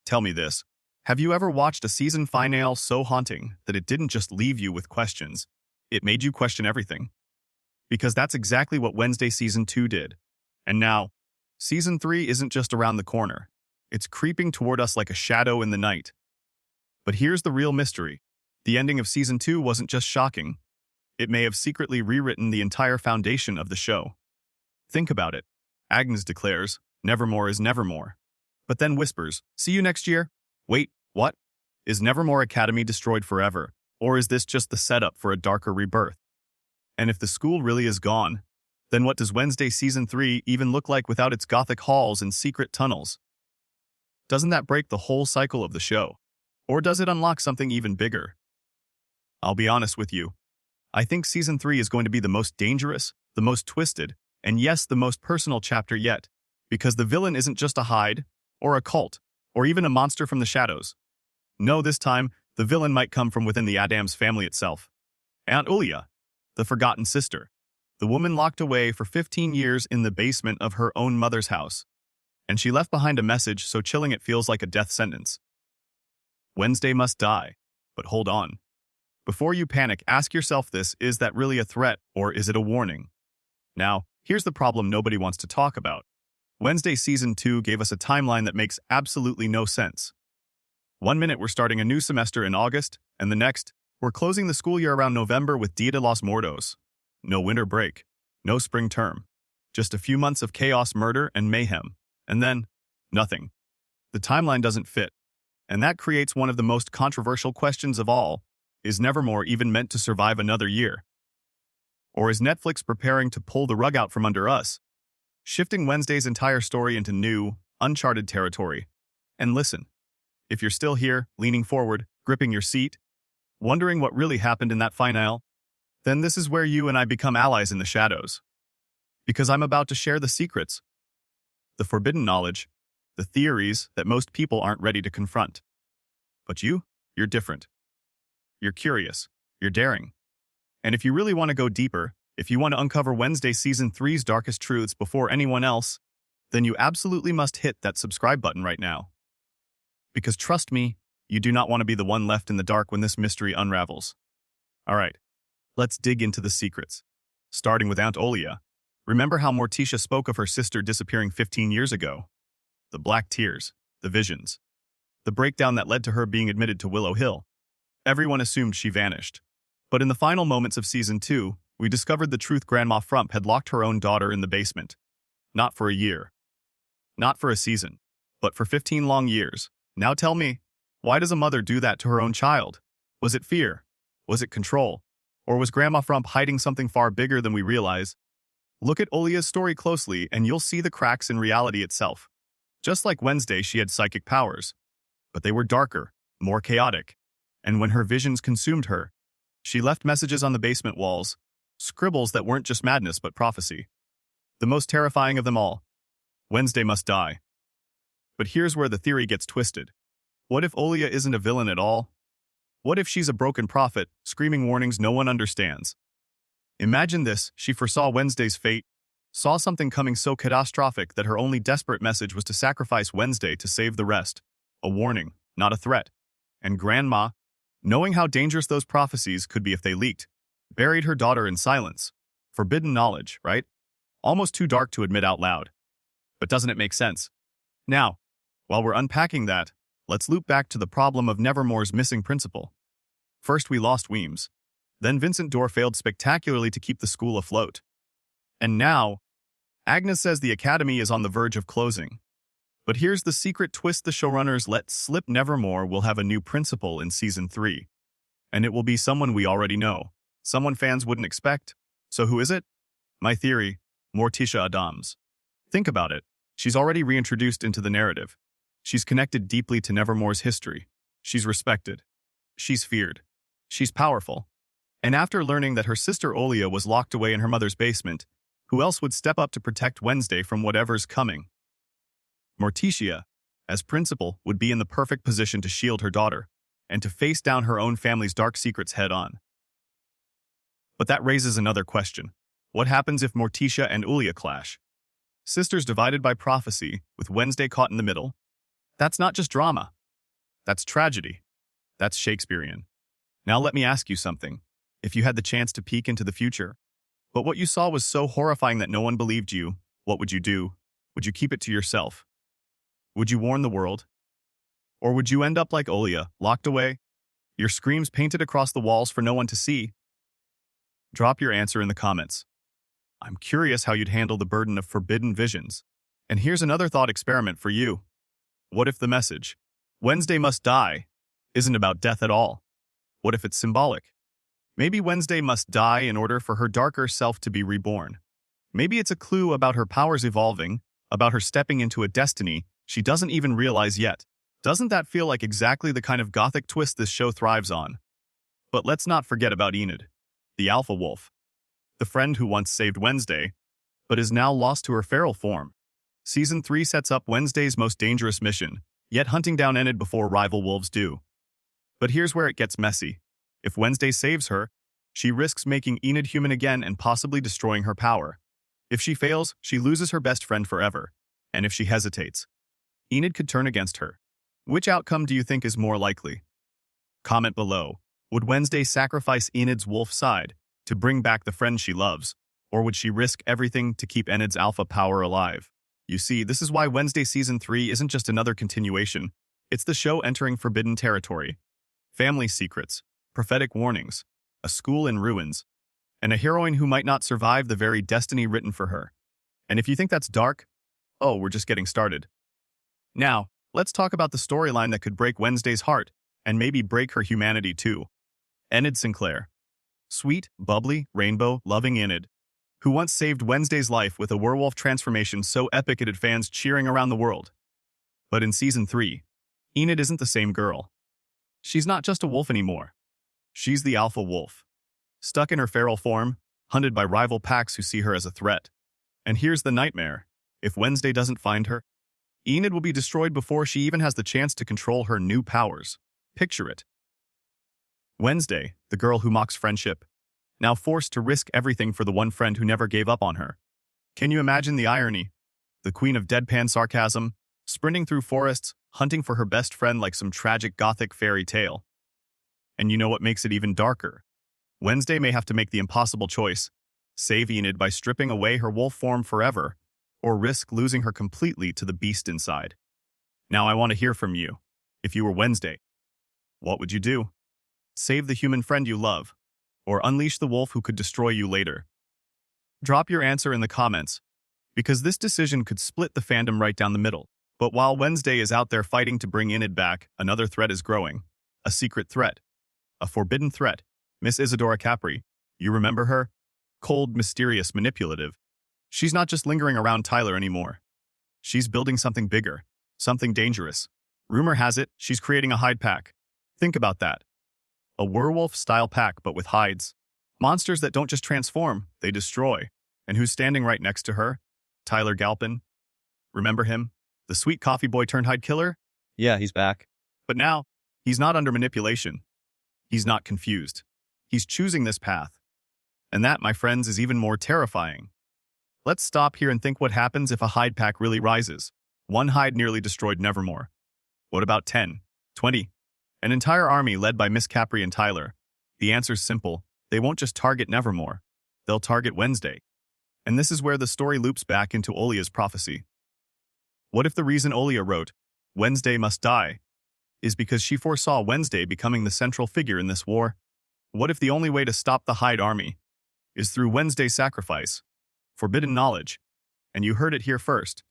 Tell me this. Have you ever watched a season finale so haunting that it didn't just leave you with questions? It made you question everything. Because that's exactly what Wednesday Season 2 did. And now, Season 3 isn't just around the corner. It's creeping toward us like a shadow in the night. But here's the real mystery. The ending of Season 2 wasn't just shocking. It may have secretly rewritten the entire foundation of the show. Think about it. Agnes declares, Nevermore is Nevermore. But then whispers, see you next year? Wait, what? Is Nevermore Academy destroyed forever? Or is this just the setup for a darker rebirth? And if the school really is gone, then what does Wednesday Season 3 even look like without its gothic halls and secret tunnels? Doesn't that break the whole cycle of the show? Or does it unlock something even bigger? I'll be honest with you. I think Season 3 is going to be the most dangerous, the most twisted, and yes, the most personal chapter yet, because the villain isn't just a Hyde, or a cult, or even a monster from the shadows. No, this time, the villain might come from within the Addams family itself. Aunt Ophelia, the forgotten sister, the woman locked away for 15 years in the basement of her own mother's house. And she left behind a message so chilling it feels like a death sentence. Wednesday must die. But hold on. Before you panic, ask yourself this, is that really a threat, or is it a warning? Now, here's the problem nobody wants to talk about. Wednesday Season 2 gave us a timeline that makes absolutely no sense. One minute we're starting a new semester in August, and the next, we're closing the school year around November with Dia de los Muertos. No winter break, no spring term, just a few months of chaos, murder, and mayhem. And then, nothing. The timeline doesn't fit. And that creates one of the most controversial questions of all. Is Nevermore even meant to survive another year? Or is Netflix preparing to pull the rug out from under us, shifting Wednesday's entire story into new, uncharted territory? And listen, if you're still here, leaning forward, gripping your seat, wondering what really happened in that finale, then this is where you and I become allies in the shadows. Because I'm about to share the secrets, the forbidden knowledge, the theories that most people aren't ready to confront. But you're different. You're curious. You're daring. And if you really want to go deeper, if you want to uncover Wednesday Season 3's darkest truths before anyone else, then you absolutely must hit that subscribe button right now. Because trust me, you do not want to be the one left in the dark when this mystery unravels. Alright, let's dig into the secrets. Starting with Aunt Ophelia. Remember how Morticia spoke of her sister disappearing 15 years ago? The black tears, the visions, the breakdown that led to her being admitted to Willow Hill. Everyone assumed she vanished. But in the final moments of Season 2, we discovered the truth. Grandma Frump had locked her own daughter in the basement. Not for a year. Not for a season. But for 15 long years. Now tell me, why does a mother do that to her own child? Was it fear? Was it control? Or was Grandma Frump hiding something far bigger than we realize? Look at Olia's story closely and you'll see the cracks in reality itself. Just like Wednesday, she had psychic powers. But they were darker, more chaotic. And when her visions consumed her, she left messages on the basement walls, scribbles that weren't just madness but prophecy. The most terrifying of them all. Wednesday must die. But here's where the theory gets twisted. What if Ophelia isn't a villain at all? What if she's a broken prophet, screaming warnings no one understands? Imagine this, she foresaw Wednesday's fate, saw something coming so catastrophic that her only desperate message was to sacrifice Wednesday to save the rest. A warning, not a threat. And Grandma, knowing how dangerous those prophecies could be if they leaked, buried her daughter in silence. Forbidden knowledge, right? Almost too dark to admit out loud. But doesn't it make sense? Now, while we're unpacking that, let's loop back to the problem of Nevermore's missing principal. First we lost Weems. Then Vincent Dorr failed spectacularly to keep the school afloat. And now, Agnes says the academy is on the verge of closing. But here's the secret twist the showrunners let slip. Nevermore will have a new principal in Season 3. And it will be someone we already know. Someone fans wouldn't expect. So who is it? My theory, Morticia Addams. Think about it. She's already reintroduced into the narrative. She's connected deeply to Nevermore's history. She's respected. She's feared. She's powerful. And after learning that her sister Ophelia was locked away in her mother's basement, who else would step up to protect Wednesday from whatever's coming? Morticia, as principal, would be in the perfect position to shield her daughter and to face down her own family's dark secrets head-on. But that raises another question. What happens if Morticia and Ophelia clash? Sisters divided by prophecy, with Wednesday caught in the middle. That's not just drama. That's tragedy. That's Shakespearean. Now let me ask you something. If you had the chance to peek into the future, but what you saw was so horrifying that no one believed you, what would you do? Would you keep it to yourself? Would you warn the world? Or would you end up like Olia, locked away? Your screams painted across the walls for no one to see? Drop your answer in the comments. I'm curious how you'd handle the burden of forbidden visions. And here's another thought experiment for you. What if the message, Wednesday must die, isn't about death at all? What if it's symbolic? Maybe Wednesday must die in order for her darker self to be reborn. Maybe it's a clue about her powers evolving, about her stepping into a destiny she doesn't even realize yet. Doesn't that feel like exactly the kind of gothic twist this show thrives on? But let's not forget about Enid, the alpha wolf, the friend who once saved Wednesday, but is now lost to her feral form. Season 3 sets up Wednesday's most dangerous mission, yet hunting down Enid before rival wolves do. But here's where it gets messy. If Wednesday saves her, she risks making Enid human again and possibly destroying her power. If she fails, she loses her best friend forever. And if she hesitates, Enid could turn against her. Which outcome do you think is more likely? Comment below. Would Wednesday sacrifice Enid's wolf side to bring back the friend she loves, or would she risk everything to keep Enid's alpha power alive? You see, this is why Wednesday Season 3 isn't just another continuation. It's the show entering forbidden territory. Family secrets, prophetic warnings, a school in ruins, and a heroine who might not survive the very destiny written for her. And if you think that's dark, oh, we're just getting started. Now, let's talk about the storyline that could break Wednesday's heart, and maybe break her humanity too. Enid Sinclair. Sweet, bubbly, rainbow-loving Enid, who once saved Wednesday's life with a werewolf transformation so epic it had fans cheering around the world. But in Season 3, Enid isn't the same girl. She's not just a wolf anymore. She's the alpha wolf, stuck in her feral form, hunted by rival packs who see her as a threat. And here's the nightmare. If Wednesday doesn't find her, Enid will be destroyed before she even has the chance to control her new powers. Picture it. Wednesday, the girl who mocks friendship, now forced to risk everything for the one friend who never gave up on her. Can you imagine the irony? The queen of deadpan sarcasm, sprinting through forests, hunting for her best friend like some tragic gothic fairy tale. And you know what makes it even darker? Wednesday may have to make the impossible choice, save Enid by stripping away her wolf form forever, or risk losing her completely to the beast inside. Now I want to hear from you. If you were Wednesday, what would you do? Save the human friend you love, or unleash the wolf who could destroy you later? Drop your answer in the comments, because this decision could split the fandom right down the middle. But while Wednesday is out there fighting to bring Enid back, another threat is growing. A secret threat. A forbidden threat. Miss Isadora Capri. You remember her? Cold, mysterious, manipulative. She's not just lingering around Tyler anymore. She's building something bigger. Something dangerous. Rumor has it, she's creating a Hyde pack. Think about that. A werewolf-style pack, but with Hydes. Monsters that don't just transform, they destroy. And who's standing right next to her? Tyler Galpin. Remember him? The sweet coffee boy turned Hyde killer? Yeah, he's back. But now, he's not under manipulation. He's not confused. He's choosing this path. And that, my friends, is even more terrifying. Let's stop here and think what happens if a Hyde pack really rises. One Hyde nearly destroyed Nevermore. What about 10, 20? An entire army led by Miss Capri and Tyler. The answer's simple. They won't just target Nevermore. They'll target Wednesday. And this is where the story loops back into Olia's prophecy. What if the reason Olia wrote, Wednesday must die, is because she foresaw Wednesday becoming the central figure in this war? What if the only way to stop the Hyde army is through Wednesday's sacrifice? Forbidden knowledge. And you heard it here first.